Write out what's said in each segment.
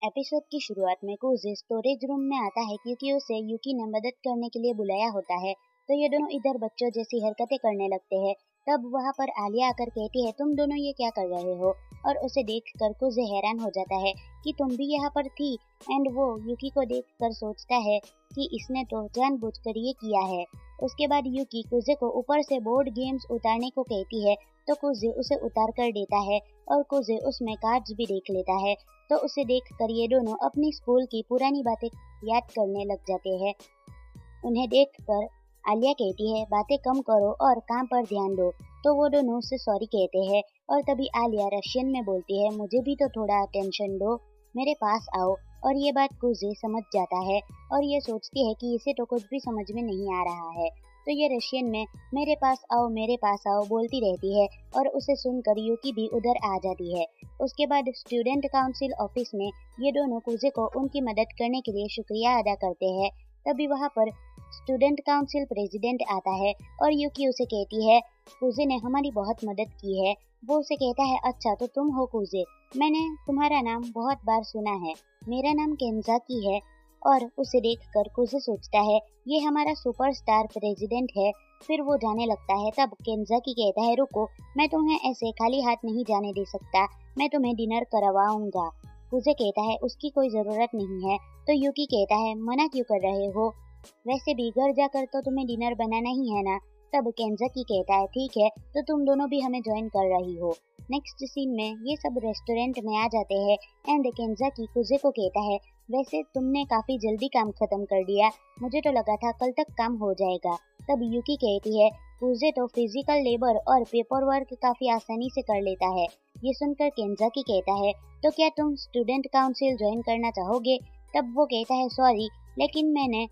Episode की शुरुआत में कुज़ स्टोरेज रूम में आता है क्योंकि उसे युकी ने मदद करने के लिए बुलाया होता है। तो ये दोनों इधर बच्चों जैसी हरकतें करने लगते हैं। तब वहाँ पर आलिया आकर कहती है, तुम दोनों ये क्या कर रहे हो। और उसे देखकर कुज़ हैरान हो जाता है कि तुम भी यहाँ पर थी। एंड वो युकी को देखकर सोचता है कि इसने तो जानबूझकर ये किया है। उसके बाद युकी कुज़े को ऊपर से बोर्ड गेम्स उतारने को कहती है, तो कुज़े उसे उतार कर देता है और कुज़े उसमें कार्ड्स भी देख लेता है। तो उसे देखकर ये दोनों अपनी स्कूल की पुरानी बातें याद करने लग जाते हैं। उन्हें देखकर आलिया कहती है, बातें कम करो और काम पर ध्यान दो। तो वो दोनों उससे सॉरी कहते हैं और तभी आलिया रशियन में बोलती है, मुझे भी तो थोड़ा अटेंशन दो, मेरे पास आओ। और ये बात कुज़े समझ जाता है और ये सोचती है कि इसे तो कुछ भी समझ में नहीं आ रहा है। तो ये रशियन में मेरे पास आओ बोलती रहती है और उसे सुनकर युकी भी उधर आ जाती है। उसके बाद स्टूडेंट काउंसिल ऑफिस में ये दोनों कुज़े को उनकी मदद करने के लिए शुक्रिया अदा करते हैं। तभी वहाँ पर स्टूडेंट काउंसिल प्रेसिडेंट आता है और युकी उसे कहती है, कुज़े ने हमारी बहुत मदद की है। वो उसे कहता है, अच्छा तो तुम हो कुज़े, मैंने तुम्हारा नाम बहुत बार सुना है, मेरा नाम केंजाकी है। और उसे देखकर कुज़े सोचता है, ये हमारा सुपरस्टार प्रेसिडेंट है। फिर वो जाने लगता है। तब केंजाकी कहता है, रुको, मैं तुम्हें ऐसे खाली हाथ नहीं जाने दे सकता, मैं तुम्हें डिनर करवाऊंगा। कुज़े कहता है, उसकी कोई ज़रूरत नहीं है। तो युकी कहता है, मना क्यों कर रहे हो, वैसे भी घर जाकर तो तुम्हें डिनर बनाना ही है ना। तब केंजाकी कहता है, ठीक है, तो तुम दोनों भी हमें ज्वाइन कर रही हो। नेक्स्ट सीन में ये सब रेस्टोरेंट में आ जाते हैं एंड केंजाकी कुज़े को कहता है, वैसे तुमने काफी जल्दी काम खत्म कर दिया, मुझे तो लगा था कल तक काम हो जाएगा। तब युकी कहती है, कुज़े तो फिजिकल लेबर और पेपर वर्क काफी आसानी से कर लेता है। ये सुनकर केंजाकी कहता है, तो क्या तुम स्टूडेंट काउंसिल ज्वाइन करना चाहोगे। तब वो कहता है, सॉरी, लेकिन मैंने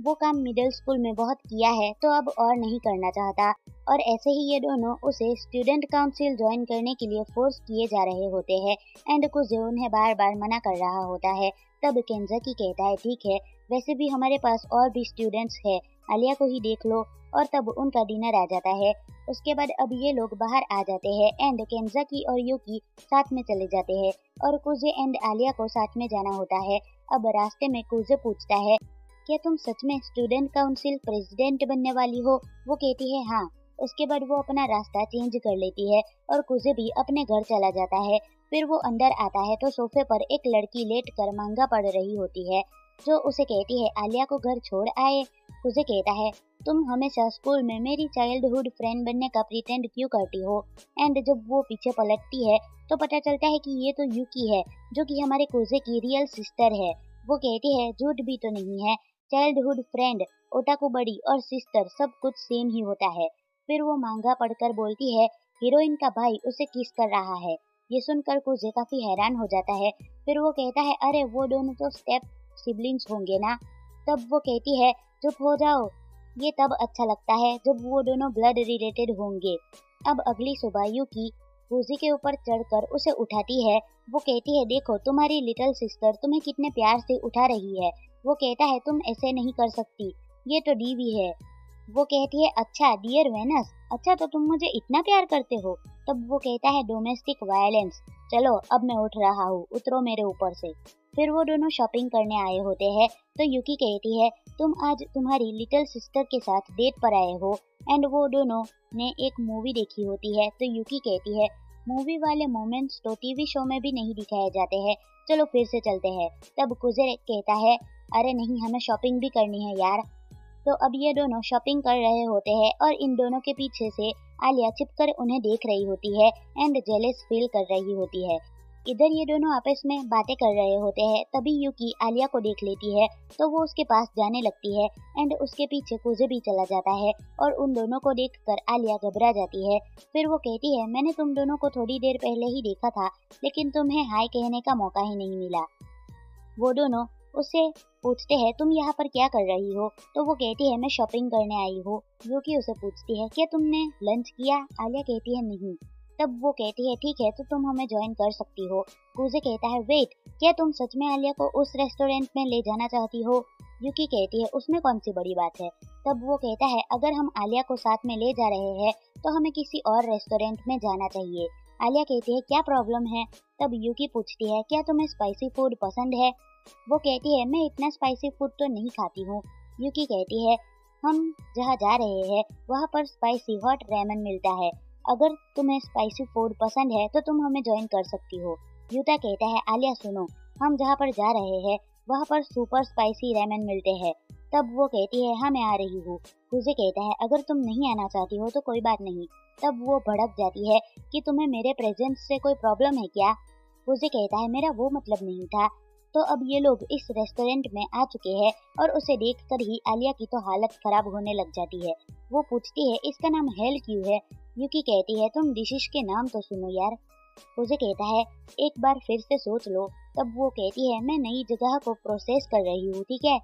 वो काम मिडिल स्कूल में बहुत किया है, तो अब और नहीं करना चाहता। और ऐसे ही ये दोनों उसे स्टूडेंट काउंसिल ज्वाइन करने के लिए फोर्स किए जा रहे होते हैं एंड कुछ उन्हें बार बार मना कर रहा होता है। तब केंजाकी कहता है, ठीक है, वैसे भी हमारे पास और भी स्टूडेंट्स है, आलिया को ही देख लो। और तब उनका डिनर आ जाता है। उसके बाद अब ये लोग बाहर आ जाते हैं एंड केंजाकी और युकी साथ में चले जाते हैं और कुज़े एंड आलिया को साथ में जाना होता है। अब रास्ते में कुज़े पूछता है, क्या तुम सच में स्टूडेंट काउंसिल प्रेसिडेंट बनने वाली हो। वो कहती है, हाँ। उसके बाद वो अपना रास्ता चेंज कर लेती है और कुज़े भी अपने घर चला जाता है। फिर वो अंदर आता है तो सोफे पर एक लड़की लेट कर मांगा पढ़ रही होती है, जो उसे कहती है, आलिया को घर छोड़ आए। कुज़े कहता है, तुम हमेशा स्कूल में मेरी चाइल्डहुड फ्रेंड बनने का प्रिटेंड क्यों करती हो। एंड जब वो पीछे पलटती है तो पता चलता है कि ये तो युकी है, जो कि हमारे कुज़े की रियल सिस्टर है। वो कहती है, झूठ भी तो नहीं है, चाइल्डहुड फ्रेंड, ओटाकू बड़ी और सिस्टर सब कुछ सेम ही होता है। फिर वो मांगा पढ़कर बोलती है, हीरोइन का भाई उसे किस कर रहा है। ये सुनकर कुज़े काफी हैरान हो जाता है। फिर वो कहता है, अरे वो दोनों तो स्टेप सिबलिंग्स होंगे ना। तब वो कहती है, चुप हो जाओ, ये तब अच्छा लगता है जब वो दोनों ब्लड रिलेटेड होंगे। अब अगली सुबह युकी कुज़े के ऊपर चढ़कर उसे उठाती है। वो कहती है, देखो तुम्हारी लिटिल सिस्टर तुम्हें कितने प्यार से उठा रही है। वो कहता है, तुम ऐसे नहीं कर सकती, ये तो डीवी है। वो कहती है, अच्छा डियर वेनस, अच्छा तो तुम मुझे इतना प्यार करते हो। तब वो कहता है, डोमेस्टिक वायलेंस, चलो अब मैं उठ रहा हूँ, उतरो मेरे ऊपर से। फिर वो दोनों शॉपिंग करने आए होते हैं। तो युकी कहती है, तुम आज तुम्हारी लिटिल सिस्टर के साथ डेट पर आए हो। एंड वो दोनों ने एक मूवी देखी होती है। तो युकी कहती है, मूवी वाले मोमेंट्स तो टीवी शो में भी नहीं दिखाए जाते हैं, चलो फिर से चलते हैं। तब कुज़े कहता है, अरे नहीं, हमें शॉपिंग भी करनी है यार। तो अब ये दोनों शॉपिंग कर रहे होते हैं और इन दोनों के पीछे से आलिया छिपकर उन्हें देख रही होती है एंड जेलस फील कर रही होती है। इधर ये दोनों आपस में बातें कर रहे होते हैं। तभी युकी आलिया को देख लेती है तो वो उसके पास जाने लगती है एंड उसके पीछे कुज़े भी चला जाता है और उन दोनों को देखकर आलिया घबरा जाती है। फिर वो कहती है, मैंने तुम दोनों को थोड़ी देर पहले ही देखा था, लेकिन तुम्हें हाय कहने का मौका ही नहीं मिला। वो दोनों उससे पूछते हैं, तुम यहाँ पर क्या कर रही हो। तो वो कहती है, मैं शॉपिंग करने आई हूँ। युकी उसे पूछती है, क्या तुमने लंच किया। आलिया कहती है, नहीं। तब वो कहती है, ठीक है, तो तुम हमें ज्वाइन कर सकती हो। कुज़े कहता है, वेट, क्या तुम सच में आलिया को उस रेस्टोरेंट में ले जाना चाहती हो। युकी कहती है, उसमें कौन सी बड़ी बात है। तब वो कहता है, अगर हम आलिया को साथ में ले जा रहे हैं तो हमें किसी और रेस्टोरेंट में जाना चाहिए। आलिया कहती है क्या प्रॉब्लम है। तब यूकी पूछती है क्या तुम्हें स्पाइसी फूड पसंद है। वो कहती है मैं इतना स्पाइसी फूड तो नहीं खाती हूँ। यूकी कहती है हम जहाँ जा रहे हैं वहाँ पर स्पाइसी हॉट रेमन मिलता है, अगर तुम्हें स्पाइसी फूड पसंद है तो तुम हमें ज्वाइन कर सकती हो। यूता कहता है आलिया सुनो, हम जहाँ पर जा रहे हैं वहाँ पर सुपर स्पाइसी रेमन मिलते हैं। तब वो कहती है हाँ मैं आ रही हूँ। कुजे कहता है अगर तुम नहीं आना चाहती हो तो कोई बात नहीं। तब वो भड़क जाती है कि तुम्हें मेरे प्रेजेंस से कोई प्रॉब्लम है क्या। कुजे कहता है मेरा वो मतलब नहीं था। तो अब ये लोग इस रेस्टोरेंट में आ चुके हैं और उसे देखकर ही आलिया की तो हालत खराब होने लग जाती है। वो पूछती है इसका नाम हेल क्यों है। यूकी कहती है तुम डिशेस के नाम तो सुनो यार। कुजे कहता है एक बार फिर से सोच लो। तब वो कहती है मैं नई जगह को प्रोसेस कर रही हूँ, ठीक है।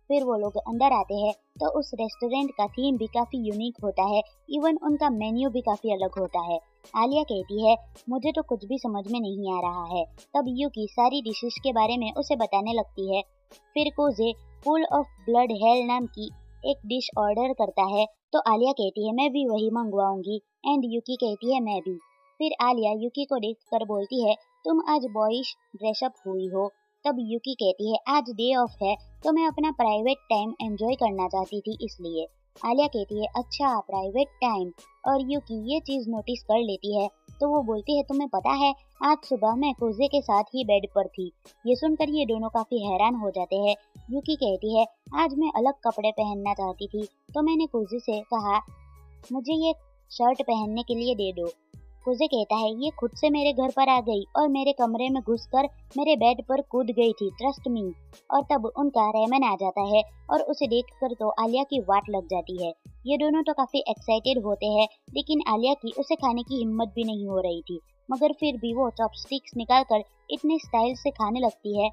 फिर वो लोग अंदर आते हैं तो उस रेस्टोरेंट का थीम भी काफी यूनिक होता है, इवन उनका मेन्यू भी काफी अलग होता है। आलिया कहती है मुझे तो कुछ भी समझ में नहीं आ रहा है। तब यूकी सारी डिशेस के बारे में उसे बताने लगती है। फिर cosy full of blood hello नाम की एक डिश ऑर्डर करता है तो आलिया कहती है मैं भी वही मंगवाऊंगी एंड यूकी कहती है मैं भी। फिर आलिया यूकी को देखकर बोलती है तुम आज बॉयज ड्रेसअप हुई हो। तब यूकी कहती है आज डे ऑफ है तो मैं अपना प्राइवेट टाइम एंजॉय करना चाहती थी इसलिए। आलिया कहती है अच्छा प्राइवेट टाइम, और यूकी ये चीज नोटिस कर लेती है तो वो बोलती है तुम्हें पता है आज सुबह मैं कोजे के साथ ही बेड पर थी। ये सुनकर ये दोनों काफी हैरान हो जाते हैं। यूकी कहती है आज मैं अलग कपड़े पहनना चाहती थी तो मैंने कोजे से कहा मुझे ये शर्ट पहनने के लिए दे दो। कुजे कहता है ये खुद से मेरे घर पर आ गई और मेरे कमरे में घुसकर मेरे बेड पर कूद गई थी, ट्रस्ट मी। और तब उनका रेमन आ जाता है और उसे देखकर तो आलिया की वाट लग जाती है। ये दोनों तो काफी एक्साइटेड होते हैं लेकिन आलिया की उसे खाने की हिम्मत भी नहीं हो रही थी, मगर फिर भी वो चॉपस्टिक्स निकालकर इतने स्टाइल से खाने लगती है।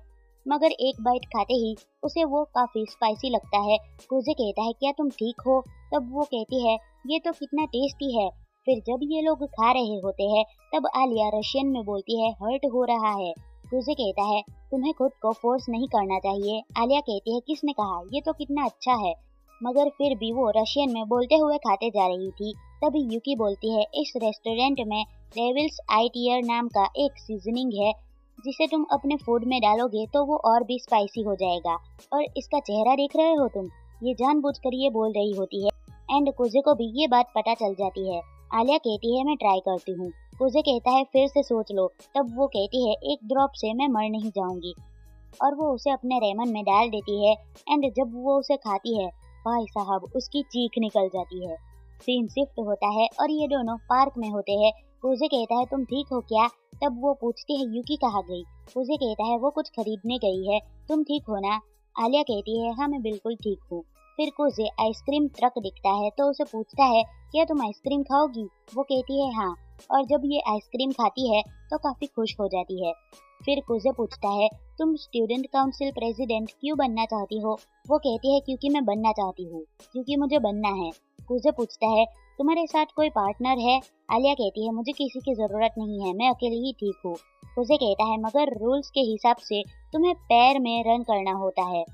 मगर एक बाइट खाते ही उसे वो काफी स्पाइसी लगता है। कुजे कहता है क्या तुम ठीक हो। तब वो कहती है ये तो कितना टेस्टी है। फिर जब ये लोग खा रहे होते हैं तब आलिया रशियन में बोलती है हर्ट हो रहा है। कुजे कहता है तुम्हें खुद को फोर्स नहीं करना चाहिए। आलिया कहती है किसने कहा, ये तो कितना अच्छा है। मगर फिर भी वो रशियन में बोलते हुए खाते जा रही थी। तभी यूकी बोलती है इस रेस्टोरेंट में डेविल्स आई टियर नाम का एक सीजनिंग है जिसे तुम अपने फूड में डालोगे तो वो और भी स्पाइसी हो जाएगा। और इसका चेहरा देख रहे हो तुम, ये जानबूझकर ये बोल रही होती है एंड कुजे को भी ये बात पता चल जाती है। आलिया कहती है मैं ट्राई करती हूँ। कुजे कहता है फिर से सोच लो। तब वो कहती है एक ड्रॉप से मैं मर नहीं जाऊंगी, और वो उसे अपने रेमन में डाल देती है एंड जब वो उसे खाती है भाई साहब उसकी चीख निकल जाती है। सीन शिफ्ट होता है और ये दोनों पार्क में होते हैं। कुजे कहता है तुम ठीक हो क्या। तब वो पूछती है यूकी कहाँ गई। कुजे कहता है वो कुछ खरीदने गई है, तुम ठीक हो ना। आलिया कहती है हाँ मैं बिल्कुल ठीक हूँ। फिर कुजे आइसक्रीम ट्रक दिखता है तो उसे पूछता है क्या तुम आइसक्रीम खाओगी। वो कहती है हाँ, और जब ये आइसक्रीम खाती है तो काफी खुश हो जाती है। फिर कुजे पूछता है तुम स्टूडेंट काउंसिल प्रेसिडेंट क्यों बनना चाहती हो। वो कहती है क्योंकि मैं बनना चाहती हूँ, क्योंकि मुझे बनना है। कुजे पूछता है तुम्हारे साथ कोई पार्टनर है। आलिया कहती है मुझे किसी की जरूरत नहीं है, मैं अकेली ही ठीक हूँ। कुजे कहता है मगर रूल्स के हिसाब से तुम्हें पैर में रन करना होता है।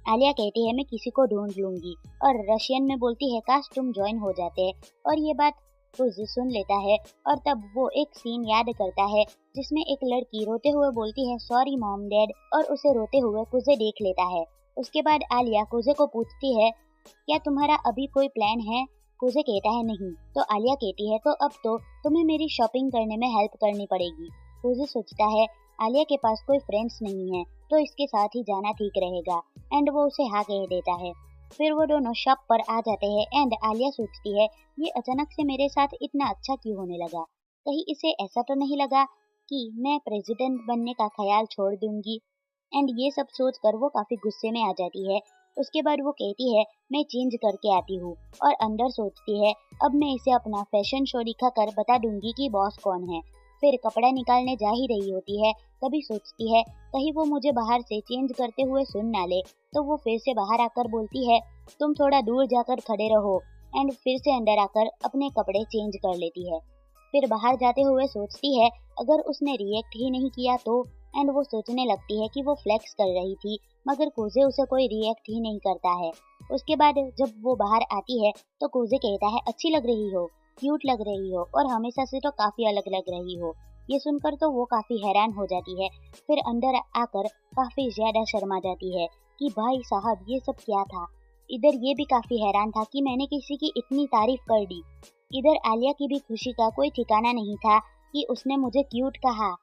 आलिया कहती है मैं किसी को ढूंढ लूंगी, और रशियन में बोलती है काश तुम ज्वाइन हो जाते। और ये बात कुजे सुन लेता है और तब वो एक सीन याद करता है जिसमें एक लड़की रोते हुए बोलती है सॉरी मॉम डैड, और उसे रोते हुए कुजे देख लेता है। उसके बाद आलिया कुजे को पूछती है क्या तुम्हारा अभी कोई प्लान है। कुजे कहता है नहीं। तो आलिया कहती है तो अब तो तुम्हें मेरी शॉपिंग करने में हेल्प करनी पड़ेगी। कुजे सोचता है आलिया के पास कोई फ्रेंड्स नहीं है तो इसके साथ ही जाना ठीक रहेगा एंड वो उसे हाँ कह देता है। फिर वो दोनों शॉप पर आ जाते हैं एंड आलिया सोचती है ये अचानक से मेरे साथ इतना अच्छा क्यों होने लगा, कहीं इसे ऐसा तो नहीं लगा कि मैं प्रेसिडेंट बनने का ख्याल छोड़ दूंगी। एंड ये सब सोचकर वो काफी गुस्से में आ जाती है। उसके बाद वो कहती है मैं चेंज करके आती हूँ, और अंदर सोचती है अब मैं इसे अपना फैशन शो दिखाकर बता दूंगी कि बॉस कौन है। फिर कपड़ा निकालने जा ही रही होती है तभी सोचती है कहीं वो मुझे बाहर से चेंज करते हुए सुन ना ले। तो वो फिर से बाहर आकर बोलती है तुम थोड़ा दूर जाकर खड़े रहो, एंड फिर से अंदर आकर अपने कपड़े चेंज कर लेती है। फिर बाहर जाते हुए सोचती है अगर उसने रिएक्ट ही नहीं किया तो, एंड वो सोचने लगती है कि वो फ्लेक्स कर रही थी, मगर कुजे उसे कोई रिएक्ट ही नहीं करता है। उसके बाद जब वो बाहर आती है तो कुजे कहता है अच्छी लग रही हो। क्यूट लग रही हो और हमेशा से तो काफी अलग लग रही हो। ये सुनकर तो वो काफी हैरान हो जाती है। फिर अंदर आकर काफी ज्यादा शर्मा जाती है कि भाई साहब ये सब क्या था। इधर ये भी काफी हैरान था कि मैंने किसी की इतनी तारीफ कर दी। इधर आलिया की भी खुशी का कोई ठिकाना नहीं था कि उसने मुझे क्यूट कहा।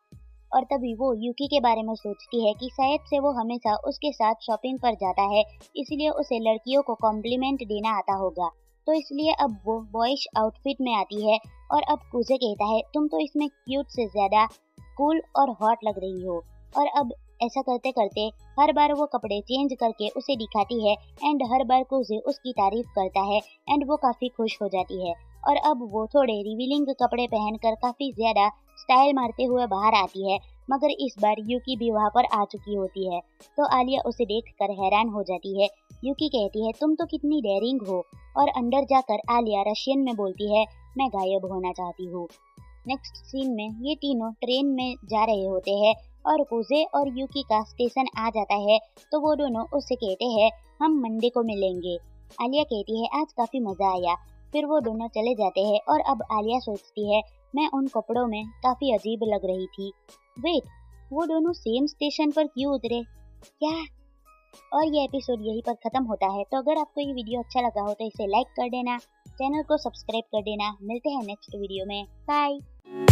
और तभी वो यूकी के बारे में सोचती है कि शायद से वो हमेशा उसके साथ शॉपिंग पर जाता है, इसलिए उसे लड़कियों को कॉम्प्लीमेंट देना आता होगा। तो इसलिए अब वो बॉयज आउटफिट में आती है और अब कुजे कहता है तुम तो इसमें क्यूट से ज्यादा कूल और हॉट लग रही हो। और अब ऐसा करते करते हर बार वो कपड़े चेंज करके उसे दिखाती है एंड हर बार कुजे उसकी तारीफ करता है एंड वो काफी खुश हो जाती है। और अब वो थोड़े रिवीलिंग कपड़े पहनकर काफी ज्यादा स्टाइल मारते हुए बाहर आती है, मगर इस बार यूकी भी वहाँ पर आ चुकी होती है। तो आलिया उसे देखकर हैरान हो जाती है। यूकी कहती है तुम तो कितनी डेयरिंग हो। और अंदर जाकर आलिया रशियन में बोलती है मैं गायब होना चाहती हूँ। नेक्स्ट सीन में ये तीनों ट्रेन में जा रहे होते हैं और कुजे और यूकी का स्टेशन आ जाता है। तो वो दोनों उससे कहते हैं हम मंडे को मिलेंगे। आलिया कहती है आज काफी मजा आया। फिर वो दोनों चले जाते हैं और अब आलिया सोचती है मैं उन कपड़ों में काफी अजीब लग रही थी। वेट, वो दोनों सेम स्टेशन पर क्यों उतरे? क्या? और ये एपिसोड यहीं पर खत्म होता है। तो अगर आपको ये वीडियो अच्छा लगा हो तो इसे लाइक कर देना, चैनल को सब्सक्राइब कर देना। मिलते हैं नेक्स्ट वीडियो में। बाय।